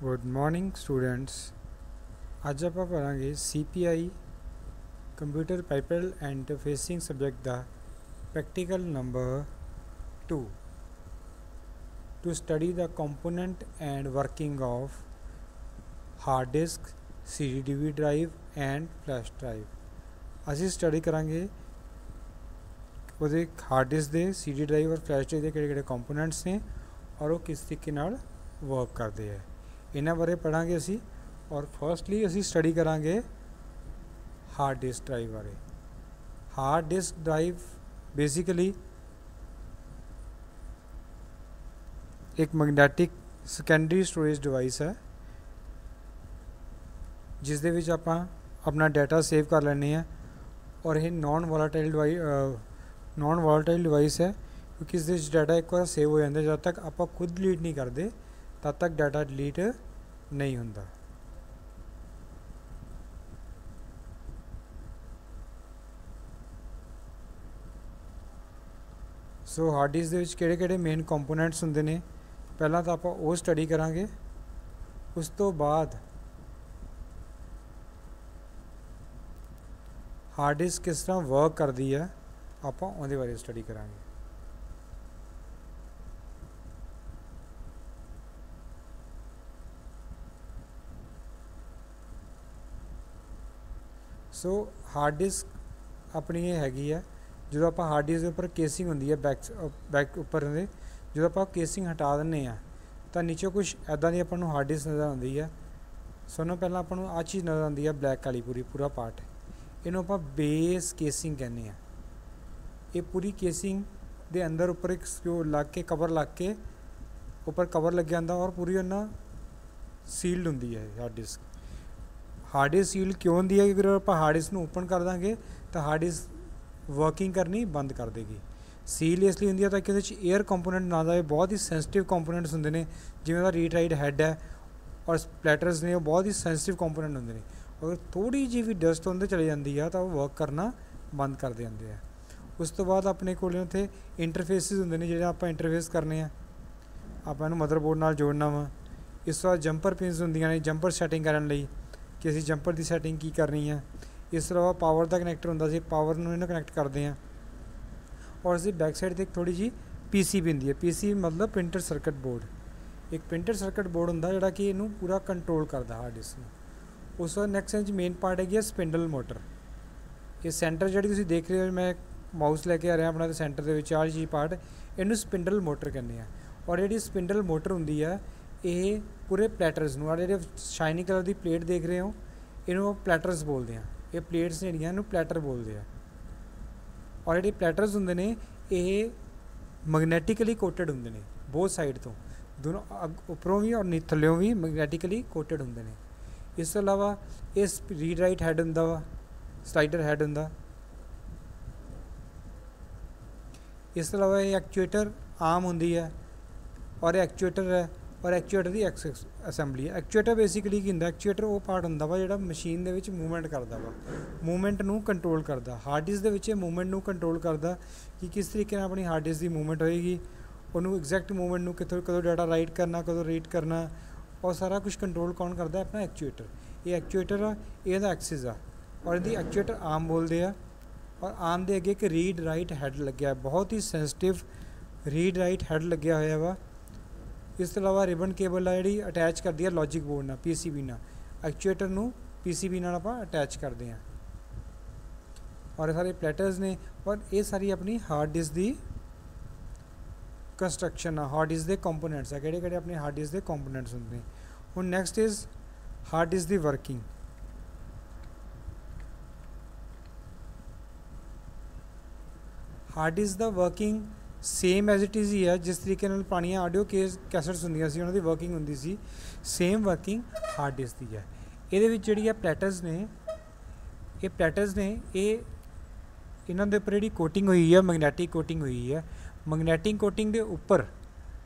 Good morning students. अज आप पढ़ांगे CPI computer peripheral and interfacing subject का practical number 2 to study the component and working of hard disk, CD/DV drive and flash drive. असी study करांगे वो hard disk के, CD drive और flash drive के किहड़े-किहड़े कंपोनेंट्स ने और वो किस तरीके नाल वर्क करते हैं, इन्हां बारे पढ़ांगे असी। और फर्स्टली असी स्टडी करांगे हार्ड डिस्क ड्राइव बारे। हार्ड डिस्क ड्राइव बेसिकली एक मैग्नैटिक सैकेंडरी स्टोरेज डिवाइस है जिस दे विच आपां अपना डाटा सेव कर लैंदे हैं। और यह नॉन वॉलेटाइल डिवाइस है क्योंकि इस विच डाटा एक बार सेव हो जाता है। जब तक आप खुद डिलीट नहीं करते तब तक डाटा डिलीट नहीं होता। सो हार्ड डिस्क दे किहड़े-किहड़े मेन कंपोनेंट्स होंदे ने, पहला तो आप वो स्टडी करांगे। उस तो बाद हार्ड डिस्क किस तरह वर्क करती है आप उहदे बारे स्टडी करांगे। सो हार्ड डिस्क अपनी ये हैगी है, जो आप हार्ड डिस्क के उपर केसिंग होंदी है बैक उपर दे, जो आप केसिंग हटा दें तो नीचे कुछ ऐदा की अपन हार्ड डिस्क नज़र आती है। सोनों पहला अपन आ चीज़ नज़र आती है ब्लैक वाली पूरा पार्ट, इनू आप बेस केसिंग कहने हैं। ये पूरी केसिंग दे अंदर उपर एक जो लग के कवर लग के उपर कवर लग जाता और पूरी उन्ना सील्ड होंदी है hard disk. Hard disk seal क्यों होंदी है क्योंकि आप हार्ड डिस्क ओपन कर देंगे तो हार्ड डिस्क वर्किंग करनी बंद कर देगी। सील इसलिए होंदी है ताकि एयर कंपोनेंट ना जाए। बहुत ही सेंसिटिव कंपोनेंट्स होंदे ने, जिवें दा रीड राइट हैड है और स्प्लैटर्स ने, बहुत ही सेंसिटिव कंपोनेंट होंदे ने। अगर थोड़ी जी भी डस्ट उनते चली जाती है तो वर्क करना बंद कर देंगे हैं। उस तो बाद अपने को उत्थे इंटरफेसिस होंदे ने, जिहड़े आपां इंटरफेस करने हैं, आपां इहनूं मदरबोर्ड नाल जोड़ना वा। इस तो बाद जंपर पिन्स होंदियां ने जंपर सैटिंग करन लई कि असीं जंपर की सैटिंग की करनी है। इस तरह पावर का कनैक्टर होंदा सी, पावर नूं इहनूं कनैक्ट करते हैं। और इसकी बैक साइड ते एक थोड़ी जी PCB होंदी है। PCB मतलब प्रिंटर सर्किट बोर्ड। एक प्रिंटर सर्किट बोर्ड होंदा जिहड़ा कि इहनूं पूरा कंट्रोल करता हार्ड डिस्क नूं। उस नैक्सट मेन पार्ट है स्पिंडल मोटर। ये सेंटर जिहड़ी तुसीं देख रहे हो, मैं माउस लैके आ रहा अपना तो सेंटर के विच जी पार्ट, इहनूं स्पिंडल मोटर कहते हैं। और जिहड़ी स्पिंडल मोटर होंदी है ये पूरे प्लैटर्स नूं, जिहड़े शाइनी कलर की प्लेट देख रहे हो इन्हूं प्लैटर्स बोलते हैं। ये प्लेट्स जिहड़ियां इहनूं प्लैटर बोलते हैं। और जिहड़े प्लैटर्स होंदे ने ये मैगनैटिकली कोटेड होंदे ने, बोथ साइड तो दोनों उपरों भी और थल्लों भी मैगनैटिकली कोटेड होंदे ने। इस तो अलावा इस रीड राइट हैड होंदा वा, स्लाइडर हैड होंदा। इस तो अलावा ये एक्चुएटर आर्म होंदी है और एक्चुएटर है और एक्चुएटर की एक्स असैंबली है। एक्चुएटर बेसिकली की होंदा, एक्चुएटर वो पार्ट होंदा वा जिहड़ा मशीन दे विच मूवमेंट करदा वा, मूवमेंट नूं कंट्रोल करदा। हार्ड डिस्क दे विच मूवमेंट नूं कंट्रोल करदा कि किस तरीके नाल अपनी हार्ड डिस्क की मूवमेंट होएगी, उन्होंने एग्जैक्ट मूवमेंट नूं कित्थों कदों डाटा राइट करना कदों रीड करना, और सारा कुछ कंट्रोल कौन करता है? अपना एक्चुएटर। ये एक्चुएटर आ, इहदा एक्सिस आ और इहदी एक्चुएटर आर्म बोलते हैं। और आर्म दे अगे एक रीड राइट हैड लग्या है, बहुत ही सेंसिटिव रीड राइट हैड लग्या होया वा। इस तो अलावा रिबन केबल है जी अटैच करती है लॉजिक बोर्ड ना, PCB ना, एक्चुएटर नूं PCB नाल आपां अटैच करते हैं। और ये सारे प्लैटर्स ने और ये सारी अपनी हार्ड डिस्क की कंस्ट्रक्शन आ, हार्ड डिस्क के कंपोनेंट्स है, किहड़े-किहड़े अपने हार्ड डिस्क के कंपोनेंट्स होंदे ने। हुण नैक्सट इज़ हार्ड डिस्क की वर्किंग। हार्ड डिस्क का working same as it is ही है, जिस तरीके नाल पुरानियां ऑडियो कैसेट्स होंदियां सी उन्हां दी वर्किंग होंदी सी, सेम वर्किंग हार्ड डिस्क की है। इहदे विच जिहड़ी आ प्लैटर्स ने, ये प्लैटर्स ने ये इन्हां दे उपर जिहड़ी कोटिंग हुई है मैगनैटिक कोटिंग हुई है। मैगनैटिक कोटिंग के उपर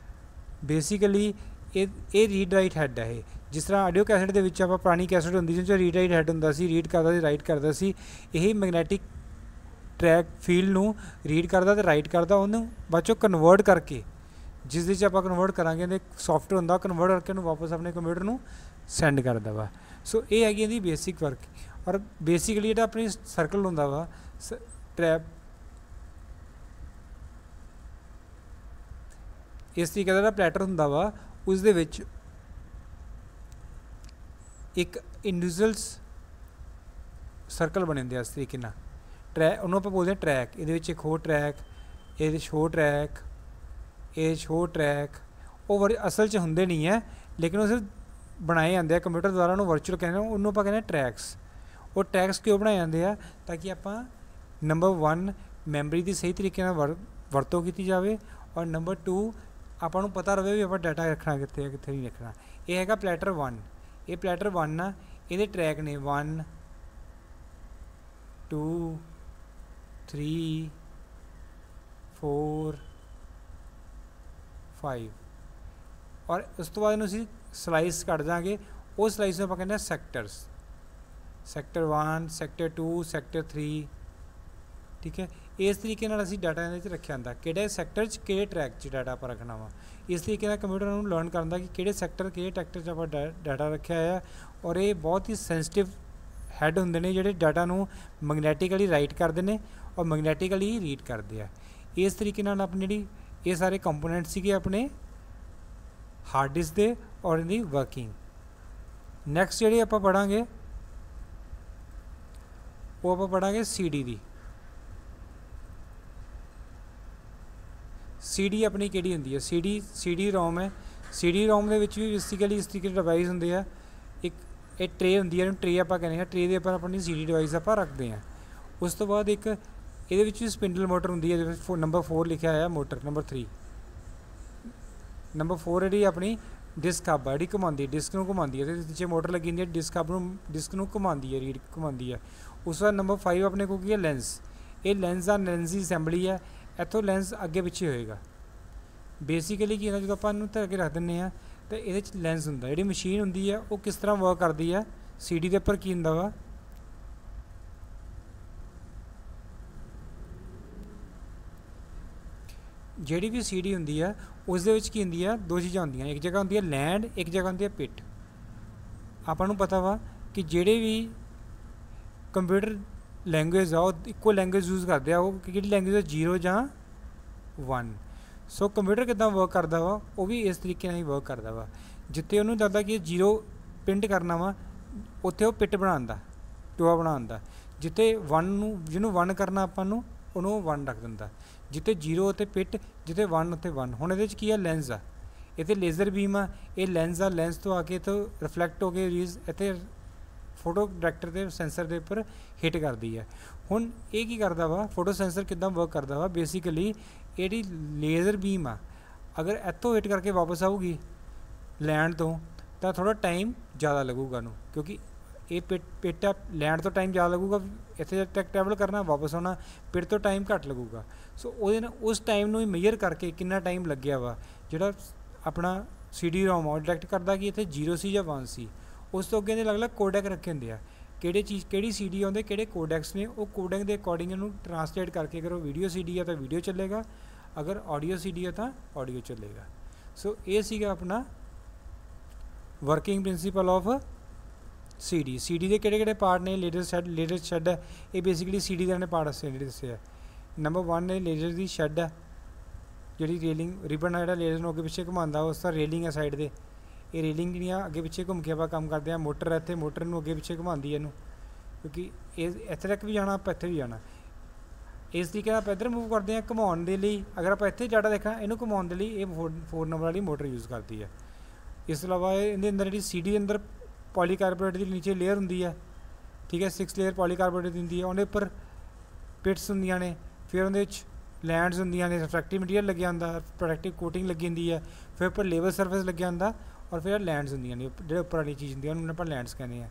बेसिकली ये रीड राइट हैड है। जिस तरह ऑडियो कैसेट के विच आपां पुरानी कैसेट होंदी जिस रीड राइट हैड होंदा सी, रीड करदा सी राइट करदा सी, यही मैगनैटिक ट्रैक फील्ड नूं रीड करदा ते राइट करदा, उन्होंने बाद चों कन्वर्ट करके ਜਿਸ ਦੇ 'ਚ ਆਪਾਂ ਕਨਵਰਟ ਕਰਾਂਗੇ ਤੇ ਸੌਫਟਵੇਅਰ ਹੁੰਦਾ ਕਨਵਰਟ ਕਰਕੇ ਉਹਨੂੰ ਵਾਪਸ ਆਪਣੇ ਕੰਪਿਊਟਰ ਨੂੰ ਸੈਂਡ ਕਰਦਾ ਵਾ। ਸੋ ਇਹ ਹੈਗੀ ਇਹਦੀ ਬੇਸਿਕ ਵਰਕ। ਔਰ ਬੇਸਿਕਲੀ ਜਿਹੜਾ ਆਪਣੀ ਸਰਕਲ ਹੁੰਦਾ ਵਾ ਟਰੈਪ, ਇਸ ਤਰੀਕੇ ਦਾ ਜਿਹੜਾ ਪਲੈਟਰ ਹੁੰਦਾ ਵਾ ਉਸ ਦੇ ਵਿੱਚ ਇੱਕ ਇੰਡੀਵਿਜੂਅਲਸ ਸਰਕਲ ਬਣੇ ਹੁੰਦੇ ਆ ਇਸ ਤਰੀਕੇ ਨਾਲ। ਉਹਨੂੰ ਆਪਾਂ ਬੋਲਦੇ ਹਾਂ ਟਰੈਕ। ਇਹਦੇ ਵਿੱਚ ਇੱਕ ਹੋਰ ਟਰੈਕ, ਇਹਦੇ 'ਚ ਹੋਰ ਟਰੈਕ, ਇਹਦੇ 'ਚ ਹੋਰ ਟਰੈਕ। ਉਹ ਅਸਲ 'ਚ ਹੁੰਦੇ ਨਹੀਂ ਹੈ, ਲੇਕਿਨ ਉਹ ਸਿਰਫ ਬਣਾਏ ਜਾਂਦੇ ਆ ਕੰਪਿਊਟਰ ਦੁਆਰਾ, ਉਹਨੂੰ ਵਰਚੁਅਲ ਕਹਿੰਦੇ, ਉਹਨੂੰ ਆਪਾਂ ਕਹਿੰਦੇ ਟਰੈਕਸ। ਉਹ ਟਰੈਕਸ ਕਿਉਂ ਬਣਾਏ ਜਾਂਦੇ ਆ? ਤਾਂ ਕਿ ਆਪਾਂ ਨੰਬਰ 1 ਮੈਮਰੀ ਦੀ ਸਹੀ ਤਰੀਕੇ ਨਾਲ ਵਰਤੋਂ ਕੀਤੀ ਜਾਵੇ, ਔਰ ਨੰਬਰ 2 ਆਪਾਂ ਨੂੰ ਪਤਾ ਰਹੇ ਵੀ ਆਪਾਂ ਡਾਟਾ ਰੱਖਣਾ ਕਿੱਥੇ ਹੈ ਕਿੱਥੇ ਨਹੀਂ ਰੱਖਣਾ। ਇਹ ਹੈਗਾ ਪਲੈਟਰ 1। ਇਹ ਪਲੈਟਰ 1 ਆ, ਇਹਦੇ ਟਰੈਕ ਨੇ 1 2 3 4 5 ਔਰ ਉਸ ਤੋਂ ਬਾਅਦ ਇਹਨੂੰ ਅਸੀਂ ਸਲਾਈਸ ਕੱਢ ਦਾਂਗੇ। ਉਹ ਸਲਾਈਸ ਨੂੰ ਆਪਾਂ ਕਹਿੰਦੇ ਹਾਂ ਸੈਕਟਰਸ। ਸੈਕਟਰ 1, ਸੈਕਟਰ 2, ਸੈਕਟਰ 3, ਠੀਕ ਹੈ। ਇਸ ਤਰੀਕੇ ਨਾਲ ਅਸੀਂ ਡਾਟਾ ਇਹਦੇ 'ਚ ਰੱਖਿਆ ਹੁੰਦਾ, ਕਿਹੜੇ ਸੈਕਟਰ 'ਚ ਕਿਹੜੇ ਟਰੈਕ 'ਚ ਡਾਟਾ ਆਪਾਂ ਰੱਖਣਾ ਵਾ। ਇਸ ਤਰੀਕੇ ਨਾਲ ਕੰਪਿਊਟਰ ਨੂੰ ਲਰਨ ਕਰਦਾ ਕਿ ਕਿਹੜੇ ਸੈਕਟਰ ਕਿਹੜੇ ਟਰੈਕਟਰ 'ਚ ਆਪਾਂ ਡਾਟਾ ਰੱਖਿਆ ਹੈ। ਔਰ ਇਹ ਬਹੁਤ ਹੀ ਸੈਂਸਿਟਿਵ ਹੈਡ ਹੁੰਦੇ ਨੇ ਜਿਹੜੇ ਡਾਟਾ ਨੂੰ ਮੈਗਨੈਟਿਕਲੀ ਰਾਈਟ ਕਰਦੇ ਨੇ ਔਰ ਮੈਗਨੈਟਿਕਲੀ ਰੀਡ ਕਰਦੇ ਆ। ਇਸ ਤਰੀਕੇ ਨਾਲ ਆਪਣੀ ਜਿਹੜੀ ਇਹ ਸਾਰੇ ਕੰਪੋਨੈਂਟ ਸੀਗੇ ਆਪਣੇ ਹਾਰਡ ਡਿਸਕ ਦੇ ਔਰ ਇਹਦੀ ਵਰਕਿੰਗ। ਨੈਕਸਟ ਜਿਹੜੀ ਆਪਾਂ ਪੜ੍ਹਾਂਗੇ ਉਹ ਆਪਾਂ ਪੜ੍ਹਾਂਗੇ CD ਦੀ। CD ਆਪਣੀ ਕਿਹੜੀ ਹੁੰਦੀ ਹੈ? CD ROM ਹੈ। CD ROM ਦੇ ਵਿੱਚ ਵੀ ਬੇਸਿਕਲੀ ਇਸ ਤਰੀਕੇ ਦੇ ਡਿਵਾਈਸ ਹੁੰਦੇ ਆ। ਇੱਕ ਇਹ ਟਰੇ ਹੁੰਦੀ ਹੈ, ਇਹਨੂੰ ਟਰੇ ਆਪਾਂ ਕਹਿੰਦੇ ਹਾਂ। ਟਰੇ ਦੇ ਉੱਪਰ ਆਪਣੀ CD ਡਿਵਾਈਸ ਆਪਾਂ ਰੱਖਦੇ ਹਾਂ। ਉਸ ਤੋਂ ਬਾਅਦ ਇੱਕ ਇਹਦੇ ਵਿੱਚ ਵੀ ਸਪਿੰਡਲ ਮੋਟਰ ਹੁੰਦੀ ਹੈ, ਜਿਹਦੇ ਵਿੱਚ ਨੰਬਰ 4 ਲਿਖਿਆ ਹੋਇਆ ਮੋਟਰ ਨੰਬਰ 3। ਨੰਬਰ 4 ਜਿਹੜੀ ਆਪਣੀ ਡਿਸਕ ਹੱਬ ਆ, ਜਿਹੜੀ ਘੁਮਾਉਂਦੀ ਡਿਸਕ ਨੂੰ ਘੁਮਾਉਂਦੀ ਹੈ। ਇਹਦੇ ਪਿੱਛੇ ਮੋਟਰ ਲੱਗੀ ਹੁੰਦੀ ਹੈ, ਡਿਸਕ ਹੱਬ ਨੂੰ ਡਿਸਕ ਨੂੰ ਘੁਮਾਉਂਦੀ ਹੈ, ਰੀਡ ਘੁਮਾਉਂਦੀ ਹੈ। ਉਸ ਤੋਂ ਬਾਅਦ ਨੰਬਰ 5 ਆਪਣੇ ਕੋਲ ਕੀ ਹੈ? ਲੈਂਸ। ਇਹ ਲੈਂਸ ਦਾ ਲੈਂਸ ਦੀ ਅਸੈਂਬਲੀ ਹੈ। ਇੱਥੋਂ ਲੈਂਸ ਅੱਗੇ ਪਿੱਛੇ ਹੋਏਗਾ। ਬੇਸਿਕਲੀ ਕੀ ਹੁੰਦਾ, ਜਦੋਂ ਆਪਾਂ ਇਹਨੂੰ ਧਰ ਕੇ ਰੱਖ ਦਿੰਦੇ ਹਾਂ ਤਾਂ ਇਹਦੇ 'ਚ ਲੈਂਸ ਹੁੰਦਾ। ਜਿਹੜੀ ਮਸ਼ੀਨ ਹੁੰਦੀ ਹੈ ਉਹ ਕਿਸ ਤਰ੍ਹਾਂ ਵਰਕ ਕਰਦੀ ਹੈ, CD ਦੇ ਉੱਪਰ ਕੀ ਹੁੰਦਾ ਵਾ, ਜਿਹੜੀ ਵੀ CD ਹੁੰਦੀ ਆ ਉਸ ਦੇ ਵਿੱਚ ਕੀ ਹੁੰਦੀ ਆ, ਦੋ ਚੀਜ਼ਾਂ ਹੁੰਦੀਆਂ। ਇੱਕ ਜਗ੍ਹਾ ਹੁੰਦੀ ਹੈ ਲੈਂਡ, ਇੱਕ ਜਗ੍ਹਾ ਹੁੰਦੀ ਹੈ ਪਿਟ। ਆਪਾਂ ਨੂੰ ਪਤਾ ਵਾ ਕਿ ਜਿਹੜੇ ਵੀ ਕੰਪਿਊਟਰ ਲੈਂਗੁਏਜ ਆ ਉਹ ਇੱਕੋ ਲੈਂਗੁਏਜ ਯੂਜ਼ ਕਰਦੇ ਆ। ਉਹ ਕਿਹੜੀ ਲੈਂਗੁਏਜ ਆ? 0 ਜਾਂ 1। ਸੋ ਕੰਪਿਊਟਰ ਕਿੱਦਾਂ ਵਰਕ ਕਰਦਾ ਵਾ, ਉਹ ਵੀ ਇਸ ਤਰੀਕੇ ਨਾਲ ਹੀ ਵਰਕ ਕਰਦਾ ਵਾ। ਜਿੱਥੇ ਉਹਨੂੰ ਲੱਗਦਾ ਕਿ 0 ਪ੍ਰਿੰਟ ਕਰਨਾ ਵਾ, ਉੱਥੇ ਉਹ ਪਿਟ ਬਣਾਉਂਦਾ, ਟੋਆ ਬਣਾਉਂਦਾ। ਜਿੱਥੇ 1 ਨੂੰ ਜਿਹਨੂੰ 1 ਕਰਨਾ ਆਪਾਂ ਨੂੰ, ਉਹਨੂੰ 1 ਰੱਖ ਦਿੰਦਾ। ਜਿੱਥੇ 0 ਉੱਥੇ ਪਿਟ, ਜਿੱਥੇ 1 ਉੱਥੇ 1। ਹੁਣ ਇਹਦੇ 'ਚ ਕੀ ਆ? ਲੈਂਸ ਆ। ਇੱਥੇ ਲੇਜ਼ਰ ਬੀਮ ਆ। ਇਹ ਲੈਂਸ ਆ, ਲੈਂਸ ਤੋਂ ਆ ਕੇ ਇੱਥੋਂ ਰਿਫਲੈਕਟ ਹੋ ਕੇ ਰੀਜ਼ ਇੱਥੇ ਫੋਟੋ ਡਾਇਰੈਕਟਰ ਦੇ ਸੈਂਸਰ ਦੇ ਉੱਪਰ ਹਿੱਟ ਕਰਦੀ ਹੈ। ਹੁਣ ਇਹ ਕੀ ਕਰਦਾ ਵਾ, ਫੋਟੋ ਸੈਂਸਰ ਕਿੱਦਾਂ ਵਰਕ ਕਰਦਾ ਵਾ? ਬੇਸਿਕਲੀ ਇਹਦੀ ਲੇਜ਼ਰ ਬੀਮ ਆ, ਅਗਰ ਇੱਥੋਂ ਹਿੱਟ ਕਰਕੇ ਵਾਪਸ ਆਊਗੀ ਲੈਂਡ ਤੋਂ ਤਾਂ ਥੋੜ੍ਹਾ ਟਾਈਮ ਜ਼ਿਆਦਾ ਲੱਗੂਗਾ ਉਹਨੂੰ, ਕਿਉਂਕਿ ਇਹ ਪਿਟ ਲੈਂਡ ਤੋਂ ਟਾਈਮ ਜ਼ਿਆਦਾ ਲੱਗੂਗਾ। ਇੱਥੇ ਤੱਕ ਟਰੈਵਲ ਕਰਨਾ, ਵਾਪਸ ਆਉਣਾ, ਪਿਟ ਤੋਂ ਟਾਈਮ ਘੱਟ ਲੱਗੂਗਾ। ਸੋ ਉਹਦੇ ਨਾਲ ਉਸ ਟਾਈਮ ਨੂੰ ਹੀ ਮੇਜਰ ਕਰਕੇ ਕਿੰਨਾ ਟਾਈਮ ਲੱਗਿਆ ਵਾ, ਜਿਹੜਾ ਆਪਣਾ CD ROM ਆ ਡਿਟੈਕਟ ਕਰਦਾ ਕਿ ਇੱਥੇ 0 ਸੀ ਜਾਂ 1 ਸੀ। ਉਸ ਤੋਂ ਅੱਗੇ ਦੇ ਅਲੱਗ-ਅਲੱਗ ਕੋਡੈਕ ਰੱਖੇ ਹੁੰਦੇ ਆ, ਕਿਹੜੀ CD ਆਉਂਦੇ, ਕਿਹੜੇ ਕੋਡੈਕਸ ਨੇ। ਉਹ ਕੋਡੈਕ ਦੇ ਅਕੋਰਡਿੰਗ ਇਹਨੂੰ ਟਰਾਂਸਲੇਟ ਕਰਕੇ, ਅਗਰ ਉਹ ਵੀਡੀਓ CD ਆ ਤਾਂ ਵੀਡੀਓ ਚੱਲੇਗਾ, ਅਗਰ ਆਡੀਓ CD ਆ ਤਾਂ ਆਡੀਓ ਚੱਲੇਗਾ। ਸੋ ਇਹ ਸੀਗਾ ਆਪਣਾ ਵਰਕਿੰਗ ਪ੍ਰਿੰਸੀਪਲ ਆਫ CD ਦੇ ਕਿਹੜੇ ਪਾਰਟ ਨੇ? ਲੇਜ਼ਰ ਸ਼ੈੱਡ ਹੈ। ਇਹ ਬੇਸਿਕਲੀ CD ਦੇ ਨੇ ਪਾਰਟ ਦੱਸੇ ਜਿਹੜੇ ਦੱਸੇ ਆ। ਨੰਬਰ 1 ਨੇ ਲੇਜ਼ਰ ਦੀ ਸ਼ੈੱਡ ਹੈ, ਜਿਹੜੀ ਰੇਲਿੰਗ ਰਿਬਨ ਆ ਜਿਹੜਾ ਲੇਜ਼ਰ ਨੂੰ ਅੱਗੇ ਪਿੱਛੇ ਘੁਮਾਉਂਦਾ, ਉਸ ਦਾ ਰੇਲਿੰਗ ਹੈ ਸਾਈਡ 'ਤੇ। ਇਹ ਰੇਲਿੰਗ ਜਿਹੜੀਆਂ ਅੱਗੇ ਪਿੱਛੇ ਘੁੰਮ ਕੇ ਆਪਾਂ ਕੰਮ ਕਰਦੇ ਹਾਂ। ਮੋਟਰ ਇੱਥੇ ਮੋਟਰ ਨੂੰ ਅੱਗੇ ਪਿੱਛੇ ਘੁਮਾਉਂਦੀ ਹੈ ਇਹਨੂੰ, ਕਿਉਂਕਿ ਇਹ ਇੱਥੇ ਤੱਕ ਵੀ ਜਾਣਾ, ਆਪਾਂ ਇੱਥੇ ਵੀ ਜਾਣਾ। ਇਸ ਤਰੀਕੇ ਨਾਲ ਆਪਾਂ ਇੱਧਰ ਮੂਵ ਕਰਦੇ ਹਾਂ ਘੁਮਾਉਣ ਦੇ ਲਈ। ਅਗਰ ਆਪਾਂ ਇੱਥੇ ਡਾਟਾ ਦੇਖਣਾ, ਇਹਨੂੰ ਘੁਮਾਉਣ ਦੇ ਲਈ ਇਹ 4 ਨੰਬਰ ਵਾਲੀ ਮੋਟਰ ਯੂਜ਼ ਕਰਦੀ ਹੈ। ਇਸ ਤੋਂ ਇਲਾਵਾ ਇਹਦੇ ਅੰਦਰ ਜਿਹੜੀ CD ਦੇ ਅੰਦਰ ਪੋਲੀਕਾਰਬੋਨੇਟ ਦੀ ਨੀਚੇ ਲੇਅਰ ਹੁੰਦੀ ਹੈ, ਠੀਕ ਹੈ, 6 ਲੇਅਰ ਪੋਲੀਕਾਰਬੋਨੇਟ ਦੀ ਹੁੰਦੀ ਹੈ। ਉਹਦੇ ਉੱਪਰ ਪਿਟਸ ਹੁੰਦੀਆਂ ਨੇ, ਫਿਰ ਉਹਦੇ ਵਿੱਚ ਲੈਂਡਸ ਹੁੰਦੀਆਂ ਨੇ, ਰਿਫਰੈਕਟਿਵ ਮਟੀਰੀਅਲ ਲੱਗਿਆ ਹੁੰਦਾ, ਪ੍ਰੋਟੈਕਟਿਵ ਕੋਟਿੰਗ ਲੱਗੀ ਹੁੰਦੀ ਹੈ, ਫਿਰ ਉੱਪਰ ਲੇਵਲ ਸਰਫੇਸ ਲੱਗਿਆ ਹੁੰਦਾ, ਔਰ ਫਿਰ ਲੈਂਡਸ ਹੁੰਦੀਆਂ ਨੇ, ਜਿਹੜੇ ਉੱਪਰ ਵਾਲੀ ਚੀਜ਼ ਹੁੰਦੀ ਹੈ ਉਹਨੂੰ ਆਪਾਂ ਲੈਂਡਸ ਕਹਿੰਦੇ ਹਾਂ।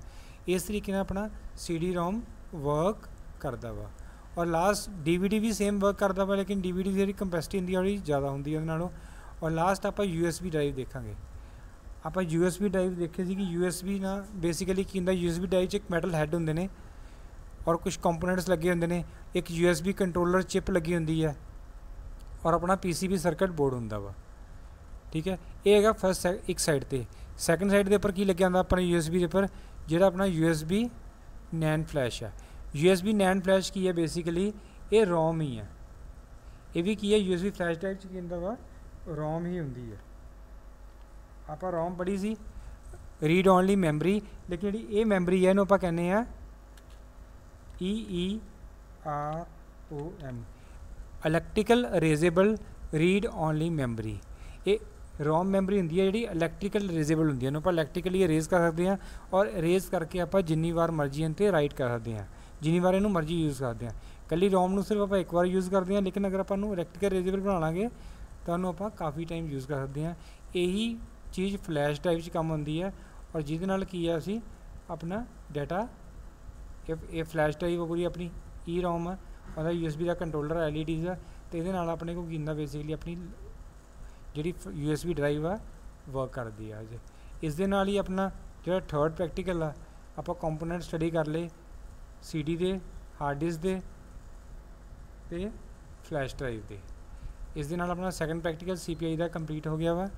ਇਸ ਤਰੀਕੇ ਨਾਲ ਆਪਣਾ CD ROM ਵਰਕ ਕਰਦਾ ਵਾ। ਔਰ ਲਾਸਟ DVD ਵੀ ਸੇਮ ਵਰਕ ਕਰਦਾ ਵਾ, ਲੇਕਿਨ DVD ਦੀ ਜਿਹੜੀ ਕੰਪੈਸਿਟੀ ਹੁੰਦੀ ਹੈ ਉਹਦੀ ਜ਼ਿਆਦਾ ਹੁੰਦੀ ਹੈ ਉਹਦੇ ਨਾਲੋਂ। ਔਰ ਲਾਸਟ ਆਪਾਂ USB ਡਰਾਈਵ ਦੇਖਾਂਗੇ। ਆਪਾਂ USB ਡਰਾਈਵ ਦੇਖੇ ਸੀ ਕਿ USB ਨਾਲ ਬੇਸਿਕਲੀ ਕੀ ਹੁੰਦਾ, USB ਡਰਾਈਵ 'ਚ ਇੱਕ ਮੈਟਲ ਹੈੱਡ ਹੁੰਦੇ ਨੇ ਔਰ ਕੁਛ ਕੰਪੋਨੈਂਟਸ ਲੱਗੇ ਹੁੰਦੇ ਨੇ। ਇੱਕ USB ਕੰਟਰੋਲਰ ਚਿਪ ਲੱਗੀ ਹੁੰਦੀ ਹੈ ਔਰ ਆਪਣਾ PCB ਸਰਕਟ ਬੋਰਡ ਹੁੰਦਾ ਵਾ। ठीक है। ये हैगा फर्स्ट एक साइड ते। सैकेंड साइड के उपर की लग्या हुंदा अपने USB के उपर जिहड़ा अपना USB NAND फ्लैश है। USB NAND फ्लैश की है बेसिकली ये रोम ही है। ये भी की है USB फ्लैश ड्राइव च की हुंदा वा रोम ही हुंदी है। आपां रोम पढ़ी सी रीड ओनली मैमरी, लेकिन जी ये मैमरी है इहनूं आपां कहने आ EEROM electrical erasable read only memory. ये रोम मैमरी होंदी है जी इलैक्ट्रिकल रेजेबल होंदी है, आप इलैक्ट्रिकली अरेज कर सकते हैं और अरेज करके आप जिन्नी बार मर्जी इनते राइट कर सकते हैं, जिन्नी बार इनू मर्जी यूज़ करते हैं। कली रोम नूं सिर्फ आप एक बार यूज़ करते हैं, लेकिन अगर आपू इलैक्ट्रिकल रेजेबल बना लांगे तो आप काफ़ी टाइम यूज़ कर सकते हैं। यही चीज़ फ्लैश ड्राइव च काम आती है और जिहदे नाल की है असी अपना डाटा ये फ्लैश ड्राइव पूरी अपनी EROM है और USB का कंट्रोलर LEDs है, तो ये अपने को की बेसिकली अपनी जी USB ड्राइव है वर्क करती है। इस दे नाल ही अपना जो थर्ड प्रैक्टिकल आ आप कंपोनेंट स्टडी कर ले CD दे, हार्ड डिस्क दे ते फ्लैश ड्राइव दे। इस दे नाल अपना सैकेंड प्रैक्टिकल CPI का कंप्लीट हो गया वा।